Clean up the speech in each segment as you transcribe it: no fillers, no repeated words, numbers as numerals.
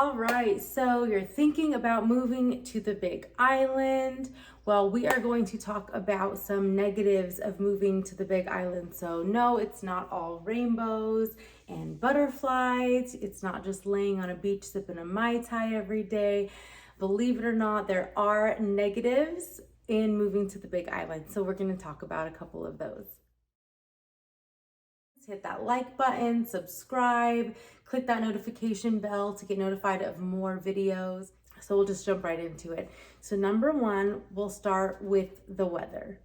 All right, so you're thinking about moving to the Big Island. Well, we are going to talk about some negatives of moving to the Big Island. So, no, it's not all rainbows and butterflies. It's not just laying on a beach sipping a Mai Tai every day. Believe it or not, there are negatives in moving to the Big Island. So, we're going to talk about a couple of those. Hit that like button, subscribe, click that notification bell to get notified of more videos. So we'll just jump right into it. So number one, we'll start with the weather.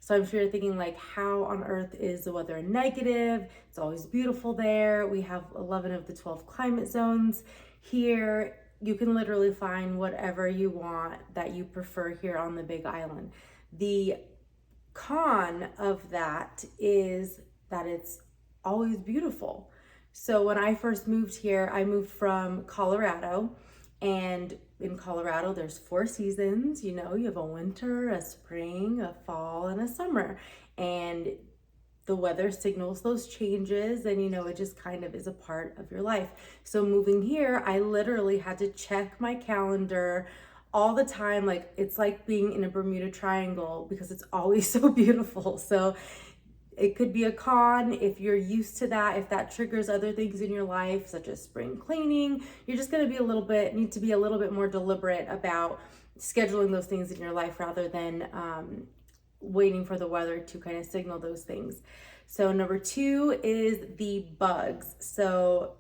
So I'm sure you're thinking like, how on earth is the weather negative? It's always beautiful there. We have 11 of the 12 climate zones here. You can literally find whatever you want that you prefer here on the Big Island. The con of that is that it's always beautiful. So when I first moved here, I moved from Colorado, and in Colorado there's 4 seasons. You have a winter, a spring, a fall, and a summer, and the weather signals those changes, and it just kind of is a part of your life. So moving here, I literally had to check my calendar all the time. Like, it's like being in a Bermuda Triangle because it's always so beautiful. So it could be a con if you're used to that. If that triggers other things in your life, such as spring cleaning, you're just going to need to be a little bit more deliberate about scheduling those things in your life rather than waiting for the weather to kind of signal those things. So number two is the bugs. So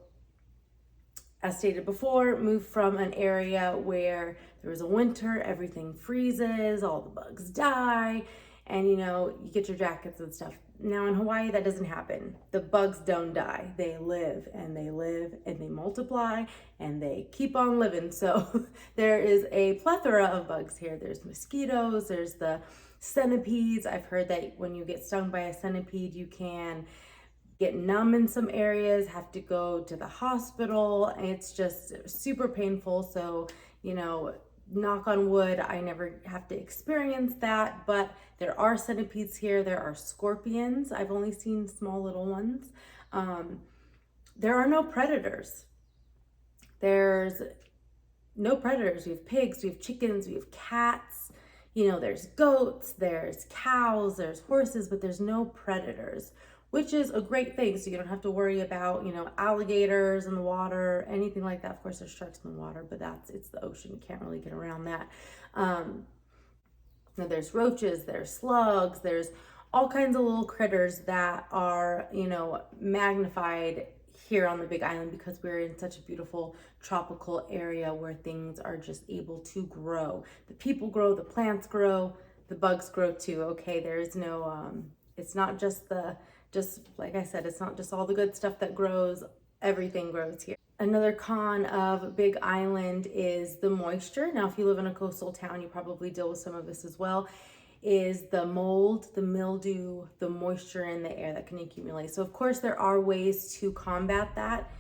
as stated before, moved from an area where there was a winter, everything freezes, all the bugs die, and you get your jackets and stuff. Now in Hawaii, that doesn't happen. The bugs don't die. They live and they live and they multiply and they keep on living. So there is a plethora of bugs here. There's mosquitoes, there's the centipedes. I've heard that when you get stung by a centipede, you can get numb in some areas, have to go to the hospital. It's just super painful. So, knock on wood, I never have to experience that, but there are centipedes here. There are scorpions. I've only seen small little ones. There are no predators. There's no predators. We have pigs, we have chickens, we have cats, there's goats, there's cows, there's horses, but there's no predators, which is a great thing. So you don't have to worry about, alligators in the water, anything like that. Of course, there's sharks in the water, but it's the ocean. You can't really get around that. There's roaches, there's slugs, there's all kinds of little critters that are, magnified here on the Big Island because we're in such a beautiful tropical area where things are just able to grow. The people grow, the plants grow, the bugs grow too. Okay, there's no, it's not just like I said, it's not just all the good stuff that grows, everything grows here. Another con of Big Island is the moisture. Now, if you live in a coastal town, you probably deal with some of this as well, is the mold, the mildew, the moisture in the air that can accumulate. So of course there are ways to combat that.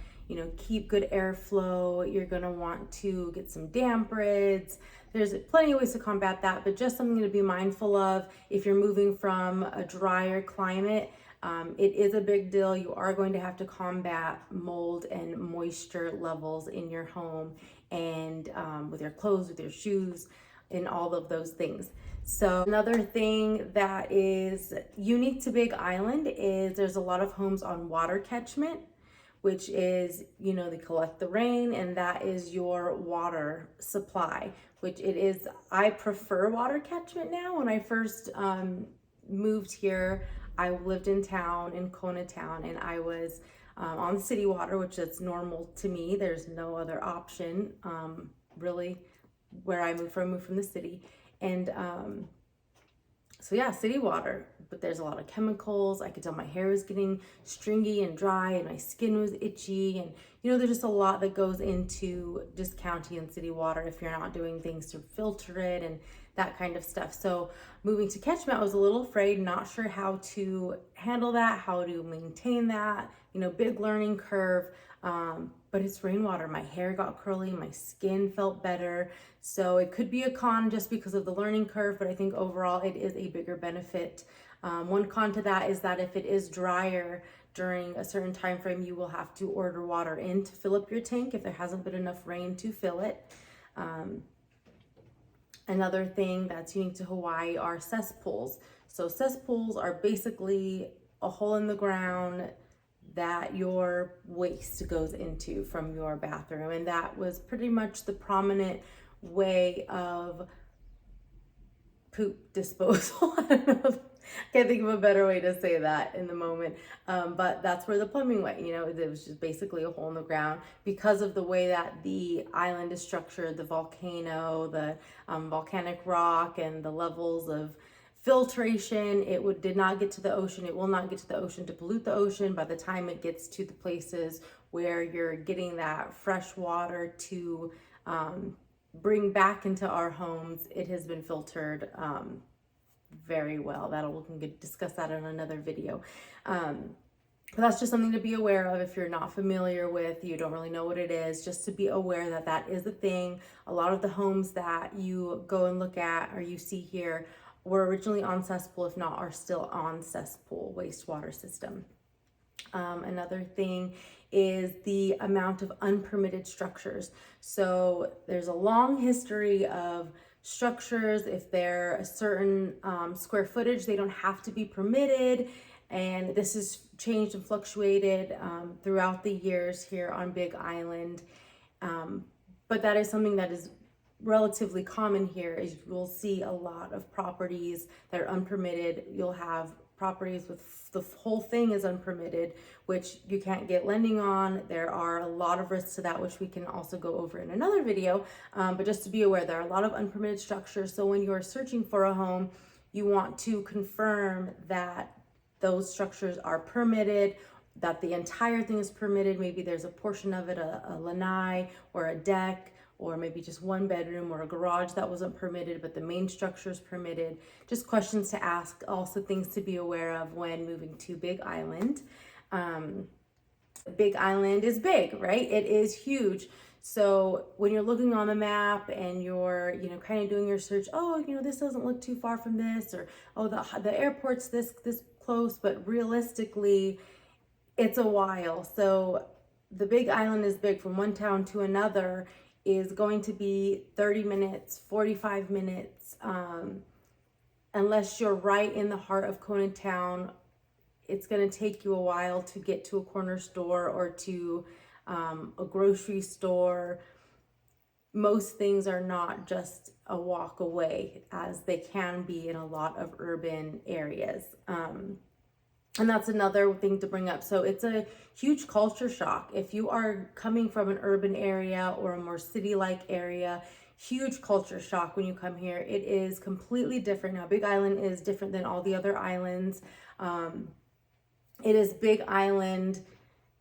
Keep good airflow. You're gonna want to get some damp rids. There's plenty of ways to combat that, but just something to be mindful of if you're moving from a drier climate. It is a big deal. You are going to have to combat mold and moisture levels in your home and with your clothes, with your shoes, and all of those things. So another thing that is unique to Big Island is there's a lot of homes on water catchment, which is, they collect the rain and that is your water supply, which it is. I prefer water catchment now. When I first moved here, I lived in town, in Kona town, and I was on the city water, which is normal to me. There's no other option, really, where I moved from the city. And so yeah, city water, but there's a lot of chemicals. I could tell my hair was getting stringy and dry and my skin was itchy. And there's just a lot that goes into discounting in city water if you're not doing things to filter it and that kind of stuff. So moving to catchment, I was a little afraid, not sure how to handle that, how to maintain that, big learning curve. But it's rainwater. My hair got curly, my skin felt better. So it could be a con just because of the learning curve, but I think overall it is a bigger benefit. One con to that is that if it is drier, during a certain time frame, you will have to order water in to fill up your tank if there hasn't been enough rain to fill it. Another thing that's unique to Hawaii are cesspools. So cesspools are basically a hole in the ground that your waste goes into from your bathroom. And that was pretty much the prominent way of poop disposal. I don't know. I can't think of a better way to say that in the moment. But that's where the plumbing went. You know, it was just basically a hole in the ground because of the way that the island is structured, the volcano, the volcanic rock, and the levels of filtration. It did not get to the ocean. It will not get to the ocean to pollute the ocean. By the time it gets to the places where you're getting that fresh water to bring back into our homes, it has been filtered very well. We can discuss that in another video. But that's just something to be aware of if you're not familiar with, you don't really know what it is, just to be aware that that is a thing. A lot of the homes that you go and look at or you see here were originally on cesspool, if not are still on cesspool wastewater system. Another thing is the amount of unpermitted structures. So there's a long history of structures. If they're a certain square footage, they don't have to be permitted. And this has changed and fluctuated throughout the years here on Big Island. But that is something that is relatively common here, is you'll see a lot of properties that are unpermitted. You'll have properties with the whole thing is unpermitted, which you can't get lending on. There are a lot of risks to that, which we can also go over in another video. But just to be aware, there are a lot of unpermitted structures. So when you're searching for a home, you want to confirm that those structures are permitted, that the entire thing is permitted. Maybe there's a portion of it, a lanai or a deck, or maybe just one bedroom or a garage that wasn't permitted, but the main structure is permitted. Just questions to ask, also things to be aware of when moving to Big Island. Big Island is big, right? It is huge. So when you're looking on the map and you're, kind of doing your search, this doesn't look too far from this, or, the airport's this close, but realistically, it's a while. So the Big Island is big. From one town to another is going to be 30 minutes, 45 minutes, unless you're right in the heart of Kona Town. It's going to take you a while to get to a corner store or to a grocery store. Most things are not just a walk away, as they can be in a lot of urban areas. And that's another thing to bring up. So it's a huge culture shock. If you are coming from an urban area or a more city-like area, huge culture shock when you come here. It is completely different. Now, Big Island is different than all the other islands. It is Big Island.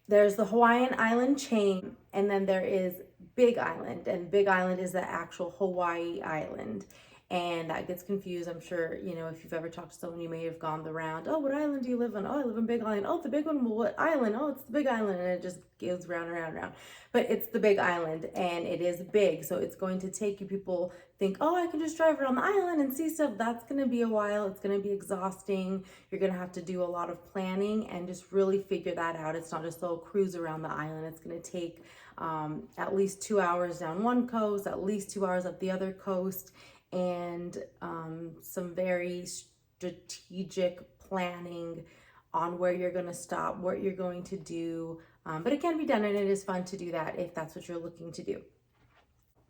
There's the Hawaiian island chain, and then there is Big Island. And Big Island is the actual Hawaii island. And that gets confused. I'm sure, if you've ever talked to someone, you may have gone the round. Oh, what island do you live on? Oh, I live in Big Island. Oh, the big one. Well, what island? Oh, it's the Big Island. And it just goes round and round and round. But it's the Big Island, and it is big. So it's going to take you, people think, oh, I can just drive around the island and see stuff. That's going to be a while. It's going to be exhausting. You're going to have to do a lot of planning and just really figure that out. It's not just a little cruise around the island. It's going to take at least 2 hours down one coast, at least 2 hours up the other coast, and some very strategic planning on where you're going to stop, what you're going to do. But it can be done, and it is fun to do that if that's what you're looking to do.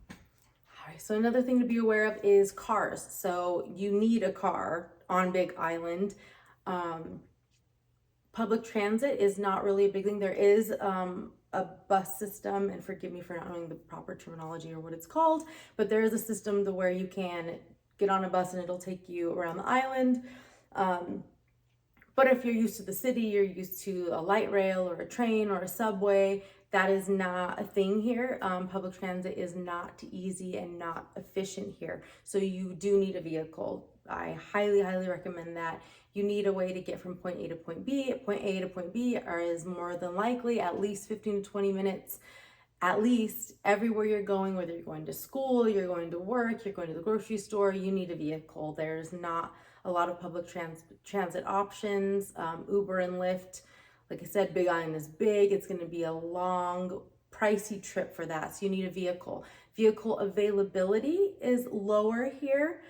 All right, so another thing to be aware of is cars. So you need a car on Big Island. Public transit is not really a big thing. There is a bus system, and forgive me for not knowing the proper terminology or what it's called, but there is a system to where you can get on a bus and it'll take you around the island. But if you're used to the city, you're used to a light rail or a train or a subway, that is not a thing here. Public transit is not easy and not efficient here. So you do need a vehicle. I highly, highly recommend that. You need a way to get from point A to point B. Point A to point B is more than likely at least 15 to 20 minutes, at least everywhere you're going, whether you're going to school, you're going to work, you're going to the grocery store, you need a vehicle. There's not a lot of public transit options. Uber and Lyft, Like I said, Big Island is big. It's going to be a long, pricey trip for that. So you need a vehicle. Vehicle availability is lower here,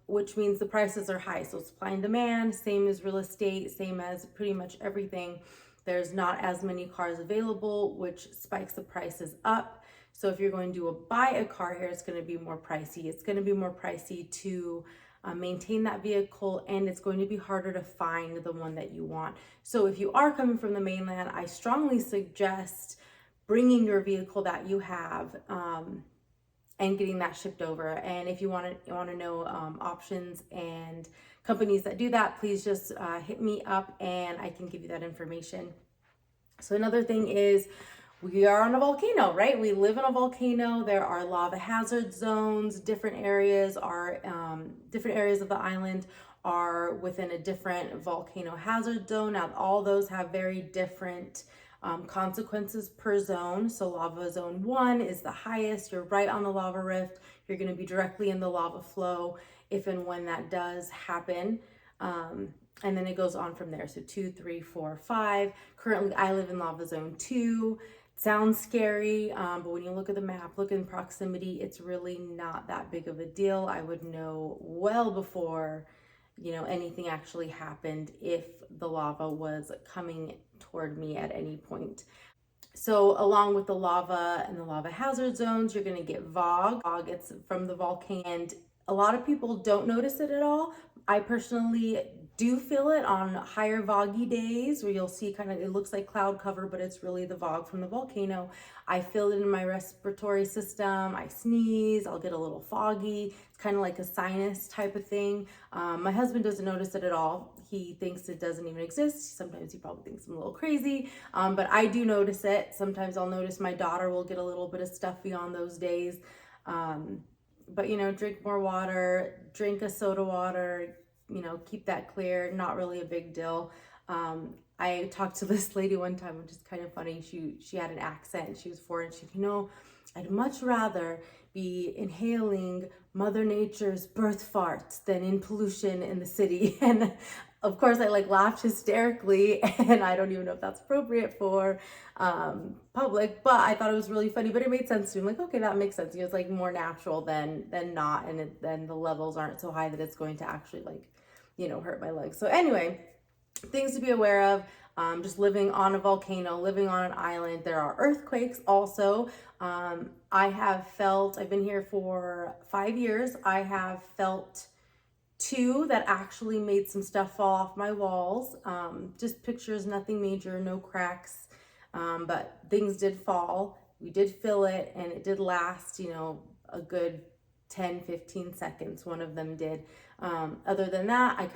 which means the prices are high. So supply and demand, same as real estate, same as pretty much everything. There's not as many cars available, which spikes the prices up. So if you're going to buy a car here, it's going to be more pricey. It's going to be more pricey to maintain that vehicle, and it's going to be harder to find the one that you want. So if you are coming from the mainland, I strongly suggest bringing your vehicle that you have and getting that shipped over. And if you want to know options and companies that do that, please just hit me up and I can give you that information. So another thing is, we are on a volcano, right? We live in a volcano. There are lava hazard zones. Different areas of the island are within a different volcano hazard zone. Now, all those have very different consequences per zone. So lava zone 1 is the highest. You're right on the lava rift. You're going to be directly in the lava flow if and when that does happen. And then it goes on from there. So 2, 3, 4, 5. Currently, I live in lava zone 2. Sounds scary, but when you look at the map, look in proximity, it's really not that big of a deal. I would know well before, anything actually happened if the lava was coming toward me at any point. So along with the lava and the lava hazard zones, you're going to get fog. Fog, it's from the volcano, and a lot of people don't notice it at all. I personally do feel it on higher foggy days where you'll see it looks like cloud cover, but it's really the fog from the volcano. I feel it in my respiratory system. I sneeze, I'll get a little foggy. It's kind of like a sinus type of thing. My husband doesn't notice it at all. He thinks it doesn't even exist. Sometimes he probably thinks I'm a little crazy, but I do notice it. Sometimes I'll notice my daughter will get a little bit of stuffy on those days. But drink more water, drink a soda water, keep that clear, not really a big deal. I talked to this lady one time, which is kind of funny. She had an accent, she was foreign. She said, I'd much rather be inhaling Mother Nature's birth farts than in pollution in the city. And of course I laughed hysterically, and I don't even know if that's appropriate for public, but I thought it was really funny, but it made sense to me. Okay, that makes sense. It's more natural than not, and then the levels aren't so high that it's going to actually hurt my legs. So anyway, things to be aware of. Just living on a volcano, living on an island. There are earthquakes also. I've been here for 5 years. I have felt 2 that actually made some stuff fall off my walls. Just pictures, nothing major, no cracks, but things did fall. We did feel it, and it did last, a good 10, 15 seconds. One of them did. Other than that, I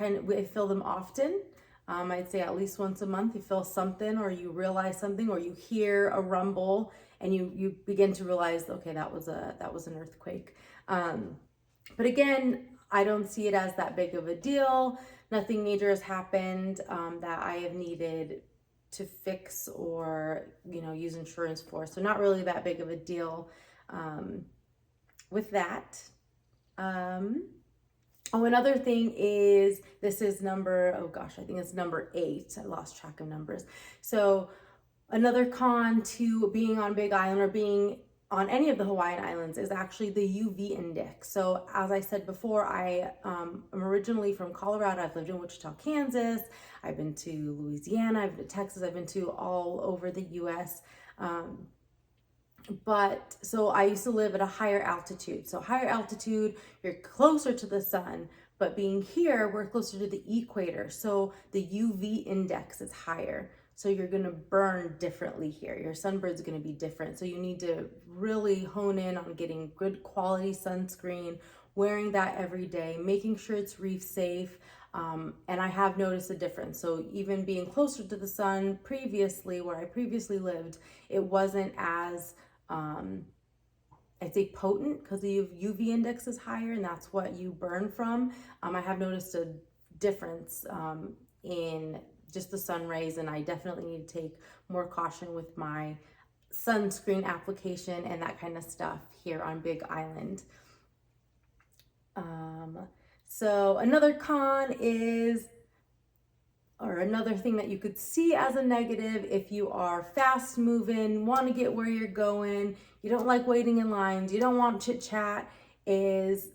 feel them often. I'd say at least once a month you feel something, or you realize something, or you hear a rumble and you begin to realize, okay, that was an earthquake. But again, I don't see it as that big of a deal. Nothing major has happened that I have needed to fix or use insurance for. So not really that big of a deal with that. Another thing is, this is I think it's number 8. I lost track of numbers. So another con to being on Big Island or being on any of the Hawaiian Islands is actually the UV index. So as I said before, I am originally from Colorado. I've lived in Wichita, Kansas. I've been to Louisiana. I've been to Texas. I've been to all over the US. But so I used to live at a higher altitude. So higher altitude, you're closer to the sun, but being here, we're closer to the equator. So the UV index is higher. So you're going to burn differently here. Your sunburn's going to be different. So you need to really hone in on getting good quality sunscreen, wearing that every day, making sure it's reef safe. And I have noticed a difference. So even being closer to the sun previously, where I previously lived, it wasn't as I'd say potent, because the UV index is higher and that's what you burn from. I have noticed a difference in just the sun rays, and I definitely need to take more caution with my sunscreen application and that kind of stuff here on Big Island. So another con is or another thing that you could see as a negative if you are fast moving, want to get where you're going, you don't like waiting in lines, you don't want chit chat, is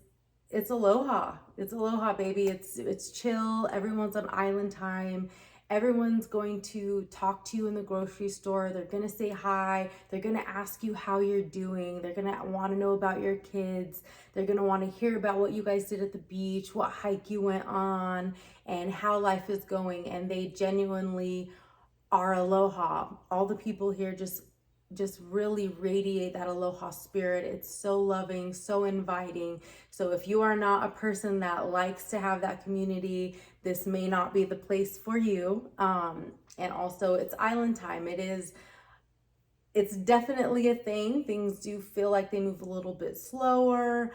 it's aloha. It's aloha, baby. It's chill. Everyone's on island time. Everyone's going to talk to you in the grocery store. They're going to say hi. They're going to ask you how you're doing. They're going to want to know about your kids. They're going to want to hear about what you guys did at the beach, what hike you went on, and how life is going. And they genuinely are aloha. All the people here just really radiate that aloha spirit. It's so loving, so inviting. So if you are not a person that likes to have that community, this may not be the place for you. And also it's island time. It's definitely a thing. Things do feel like they move a little bit slower.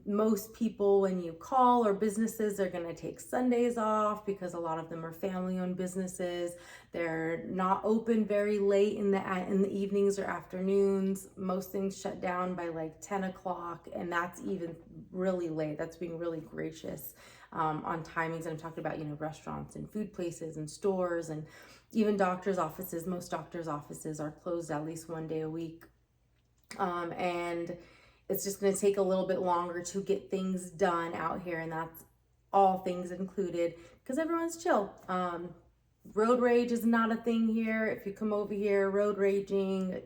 Most people, when you call, or businesses, are going to take Sundays off because a lot of them are family-owned businesses. They're not open very late in the evenings or afternoons. Most things shut down by like 10 o'clock, and that's even really late. That's being really gracious on timings. And I'm talking about, restaurants and food places and stores and even doctor's offices. Most doctor's offices are closed at least one day a week. And it's just going to take a little bit longer to get things done out here. And that's all things included because everyone's chill. Road rage is not a thing here. If you come over here road raging,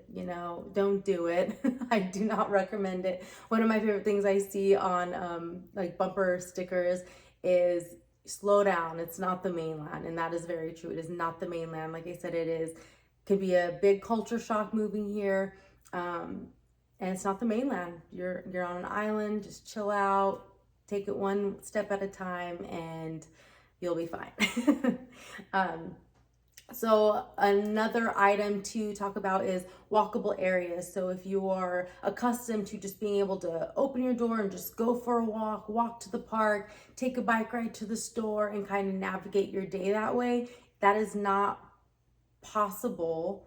don't do it. I do not recommend it. One of my favorite things I see on like bumper stickers is slow down. It's not the mainland. And that is very true. It is not the mainland. Like I said, could be a big culture shock moving here. And it's not the mainland. You're on an island. Just chill out, take it one step at a time, and you'll be fine. So another item to talk about is walkable areas. So if you are accustomed to just being able to open your door and just go for a walk to the park, take a bike ride to the store, and kind of navigate your day that way, that is not possible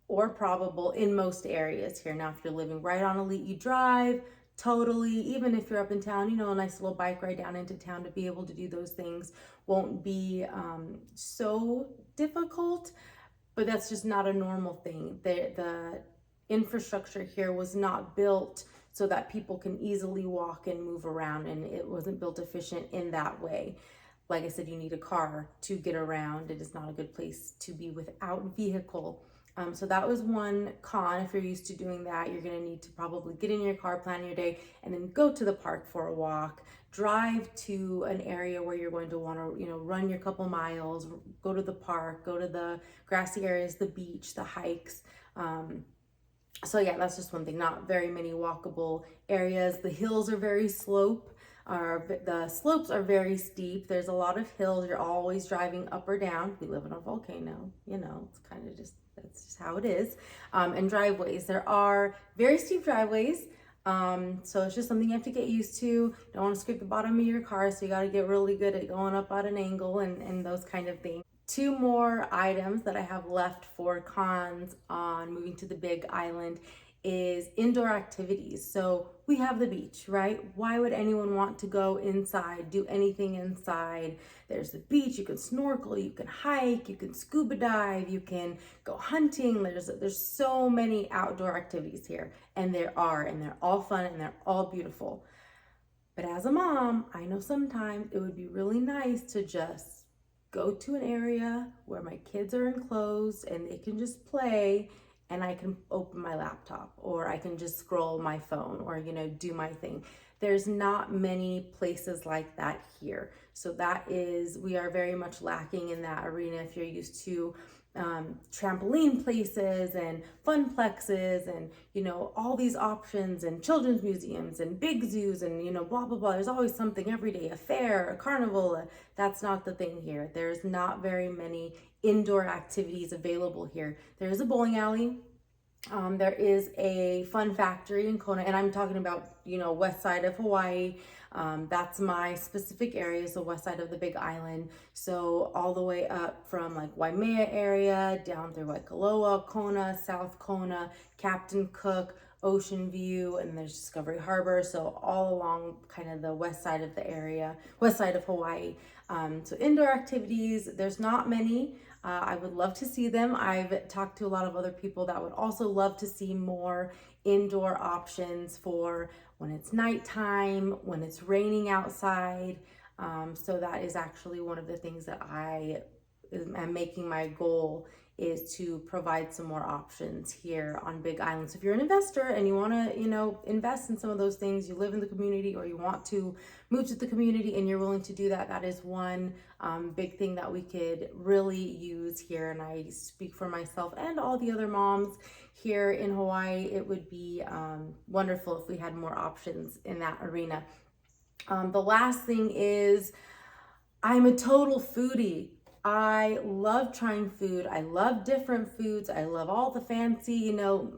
or probable in most areas here. Now, if you're living right on Elite Drive, totally, even if you're up in town, a nice little bike ride down into town to be able to do those things won't be so difficult, but that's just not a normal thing. The infrastructure here was not built so that people can easily walk and move around, and it wasn't built efficient in that way. Like I said, you need a car to get around. It is not a good place to be without vehicle. So that was one con. If you're used to doing that, you're going to need to probably get in your car, plan your day, and then go to the park for a walk. Drive to an area where you're going to want to, run your couple miles, go to the park, go to the grassy areas, the beach, the hikes. So yeah, that's just one thing. Not very many walkable areas. The hills are very the slopes are very steep. There's a lot of hills. You're always driving up or down. We live in a volcano, it's kind of that's just how it is. And driveways. There are very steep driveways. So it's just something you have to get used to. You don't want to scrape the bottom of your car, so you got to get really good at going up at an angle and those kind of things. Two more items that I have left for cons on moving to the Big Island is indoor activities. So we have the beach, right? Why would anyone want to go inside, do anything inside? There's the beach, you can snorkel, you can hike, you can scuba dive, you can go hunting. There's so many outdoor activities here, and they're all fun and they're all beautiful. But as a mom, I know sometimes it would be really nice to just go to an area where my kids are enclosed and they can just play, and I can open my laptop, or I can just scroll my phone, or do my thing. There's not many places like that here. So we are very much lacking in that arena. If you're used to trampoline places and fun plexes and all these options and children's museums and big zoos and blah blah blah, there's always something every day, a fair, a carnival. That's not the thing here. There's not very many indoor activities available here. There is a bowling alley. There is a fun factory in Kona, and I'm talking about west side of Hawaii. That's my specific area, so west side of the Big Island. So all the way up from like Waimea area, down through Waikoloa, Kona, South Kona, Captain Cook, Ocean View, and there's Discovery Harbor. So all along kind of the west side of the area, west side of Hawaii. So indoor activities, there's not many. I would love to see them. I've talked to a lot of other people that would also love to see more indoor options for when it's nighttime, when it's raining outside. So that is actually one of the things that I am making my goal, is to provide some more options here on Big Island. So if you're an investor and you want to, invest in some of those things, you live in the community or you want to move to the community and you're willing to do that, that is one big thing that we could really use here. And I speak for myself and all the other moms here in Hawaii. It would be wonderful if we had more options in that arena. The last thing is, I'm a total foodie. I love trying food. I love different foods. I love all the fancy,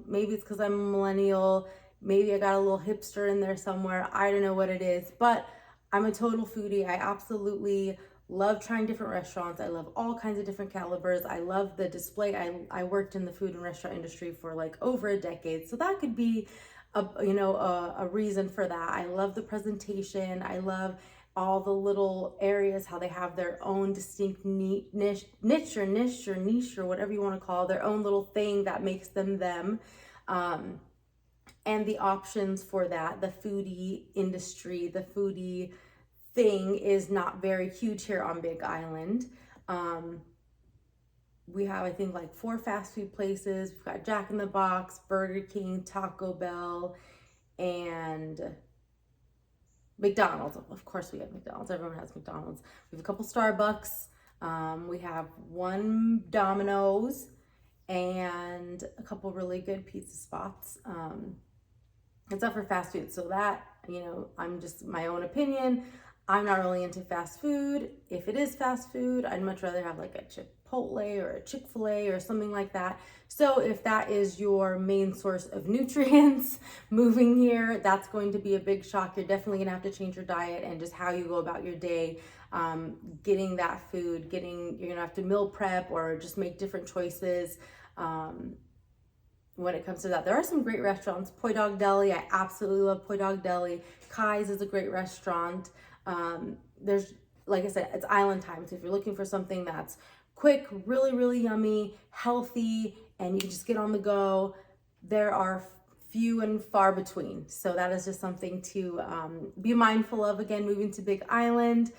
maybe it's because I'm a millennial. Maybe I got a little hipster in there somewhere. I don't know what it is, but I'm a total foodie. I absolutely love trying different restaurants. I love all kinds of different calibers. I love the display. I worked in the food and restaurant industry for like over a decade. So that could be a reason for that. I love the presentation. I love all the little areas, how they have their own distinct niche or whatever you want to call it, their own little thing that makes them them. And the options for that, the foodie industry, the foodie thing is not very huge here on Big Island. We have, I think, like 4 fast food places. We've got Jack in the Box, Burger King, Taco Bell, and McDonald's. Of course we have McDonald's. Everyone has McDonald's. We have a couple Starbucks. We have 1 Domino's and a couple really good pizza spots. It's up for fast food. So that, I'm just my own opinion. I'm not really into fast food. If it is fast food, I'd much rather have like a Chipotle or a Chick-fil-A or something like that. So if that is your main source of nutrients moving here, that's going to be a big shock. You're definitely gonna have to change your diet and just how you go about your day, getting that food, you're gonna have to meal prep or just make different choices. When it comes to that, there are some great restaurants. Poi Dog Deli, I absolutely love Poi Dog Deli. Kai's is a great restaurant. There's, like I said, it's island time. So if you're looking for something that's quick, really, really yummy, healthy, and you can just get on the go, there are few and far between. So that is just something to be mindful of. Again, moving to Big Island.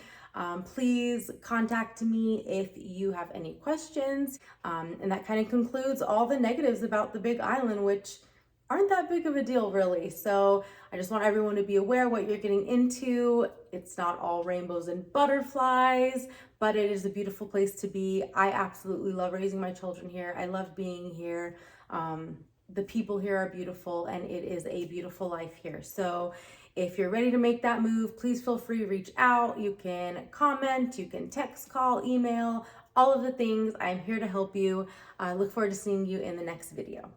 Please contact me if you have any questions. And that kind of concludes all the negatives about the Big Island, which aren't that big of a deal really. So I just want everyone to be aware what you're getting into. It's not all rainbows and butterflies, but it is a beautiful place to be. I absolutely love raising my children here. I love being here. The people here are beautiful and it is a beautiful life here. So if you're ready to make that move, please feel free to reach out. You can comment, you can text, call, email, all of the things. I'm here to help you. I look forward to seeing you in the next video.